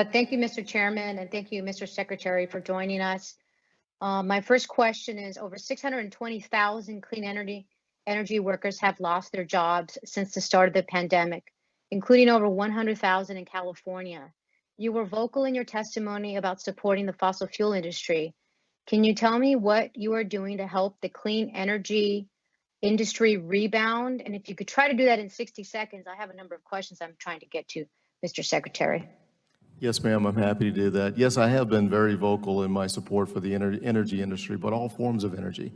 Thank you, Mr. Chairman, and thank you, Mr. Secretary, for joining us. My first question is over 620,000 clean energy workers have lost their jobs since the start of the pandemic, including over 100,000 in California. You were vocal in your testimony about supporting the fossil fuel industry. Can you tell me what you are doing to help the clean energy industry rebound? And if you could try to do that in 60 seconds, I have a number of questions I'm trying to get to, Mr. Secretary. Yes, ma'am, I'm happy to do that. Yes, I have been very vocal in my support for the energy industry, but all forms of energy.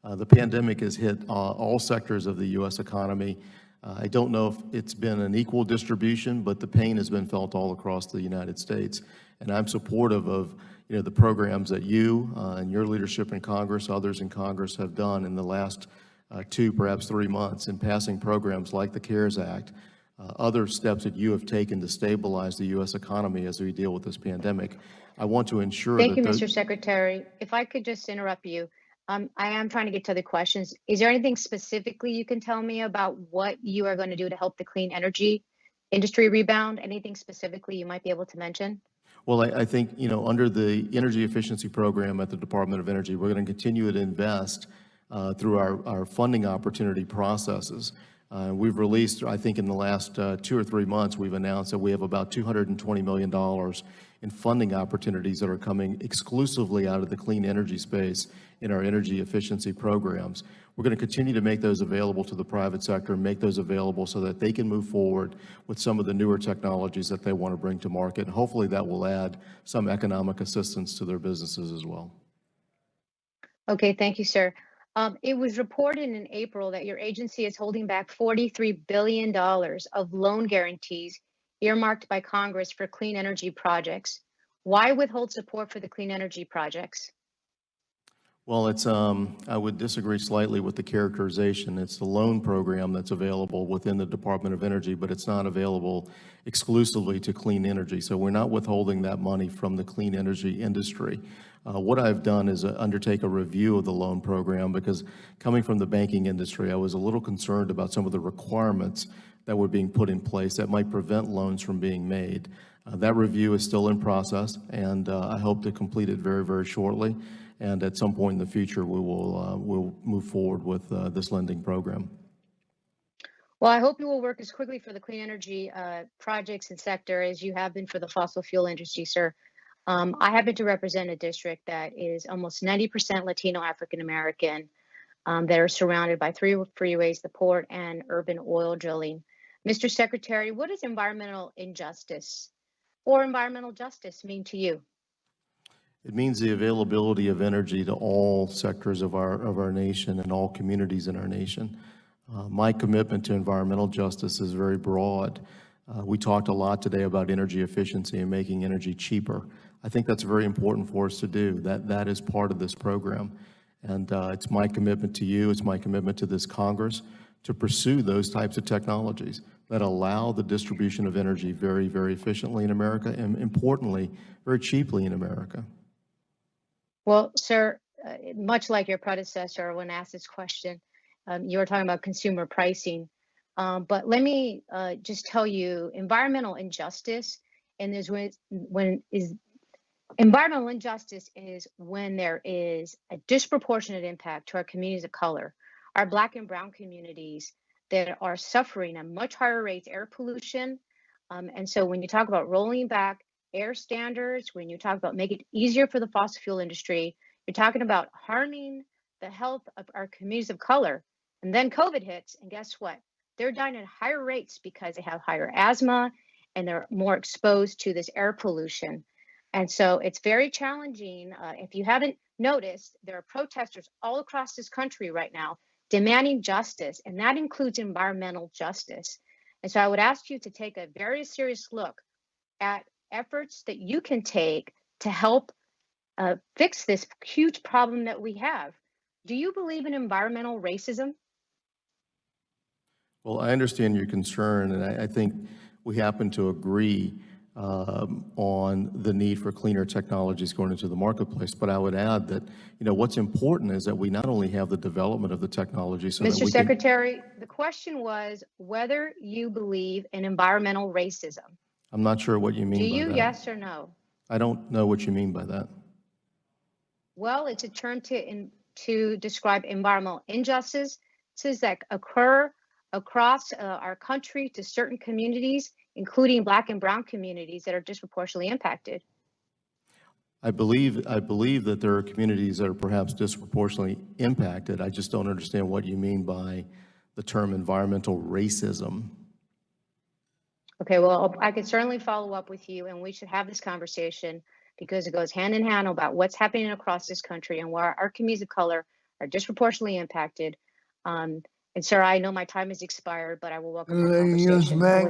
The pandemic has hit all sectors of the U.S. economy. I don't know if it's been an equal distribution, but the pain has been felt all across the United States. And I'm supportive of the programs that you and your leadership in Congress, others in Congress have done in the last 2, perhaps 3 months in passing programs like the CARES Act, other steps that you have taken to stabilize the U.S. economy as we deal with this pandemic. I want to ensure Thank you, Mr. Secretary. If I could just interrupt you, I am trying to get to the questions. Is there anything specifically you can tell me about what you are going to do to help the clean energy industry rebound? Anything specifically you might be able to mention? Well, I think, under the energy efficiency program at the Department of Energy, we're going to continue to invest through our funding opportunity processes. We've released, I think in the last 2 or 3 months, we've announced that we have about $220 million in funding opportunities that are coming exclusively out of the clean energy space in our energy efficiency programs. We're going to continue to make those available to the private sector and make those available so that they can move forward with some of the newer technologies that they want to bring to market. And hopefully that will add some economic assistance to their businesses as well. Okay, thank you, sir. It was reported in April that your agency is holding back $43 billion of loan guarantees earmarked by Congress for clean energy projects. Why withhold support for the clean energy projects? Well, I would disagree slightly with the characterization. It's the loan program that's available within the Department of Energy, but it's not available exclusively to clean energy. So we're not withholding that money from the clean energy industry. What I've done is undertake a review of the loan program because coming from the banking industry, I was a little concerned about some of the requirements that were being put in place that might prevent loans from being made. That review is still in process, and I hope to complete it very, very shortly. And at some point in the future, we'll move forward with this lending program. Well, I hope you will work as quickly for the clean energy projects and sector as you have been for the fossil fuel industry, sir. I happen to represent a district that is almost 90% Latino African American that are surrounded by 3 freeways, the port, and urban oil drilling. Mr. Secretary, what does environmental injustice or environmental justice mean to you? It means the availability of energy to all sectors of our nation and all communities in our nation. My commitment to environmental justice is very broad. We talked a lot today about energy efficiency and making energy cheaper. I think that's very important for us to do. That is part of this program. And it's my commitment to you, it's my commitment to this Congress to pursue those types of technologies that allow the distribution of energy very, very efficiently in America and importantly, very cheaply in America. Well, sir, much like your predecessor when asked this question, you were talking about consumer pricing. But let me just tell you, environmental injustice, and environmental injustice is when there is a disproportionate impact to our communities of color, our Black and Brown communities that are suffering at much higher rates, air pollution. And so when you talk about rolling back air standards, when you talk about making it easier for the fossil fuel industry, you're talking about harming the health of our communities of color. And then COVID hits, and guess what? They're dying at higher rates because they have higher asthma and they're more exposed to this air pollution. And so it's very challenging. If you haven't noticed, there are protesters all across this country right now demanding justice, and that includes environmental justice. And so I would ask you to take a very serious look at efforts that you can take to help fix this huge problem that we have. Do you believe in environmental racism? Well, I understand your concern, and I think we happen to agree on the need for cleaner technologies going into the marketplace. But I would add that, what's important is that we not only have the development of the technology. So Mr. Secretary, the question was whether you believe in environmental racism. I'm not sure what you Do mean by you, that. yes or no? I don't know what you mean by that. Well, it's a term to describe environmental injustices that occur across our country to certain communities, including Black and Brown communities that are disproportionately impacted. I believe that there are communities that are perhaps disproportionately impacted. I just don't understand what you mean by the term environmental racism. Okay, well, I could certainly follow up with you, and we should have this conversation because it goes hand in hand about what's happening across this country and where our communities of color are disproportionately impacted. And sir, I know my time has expired, but I will welcome that Yes, conversation. ma'am.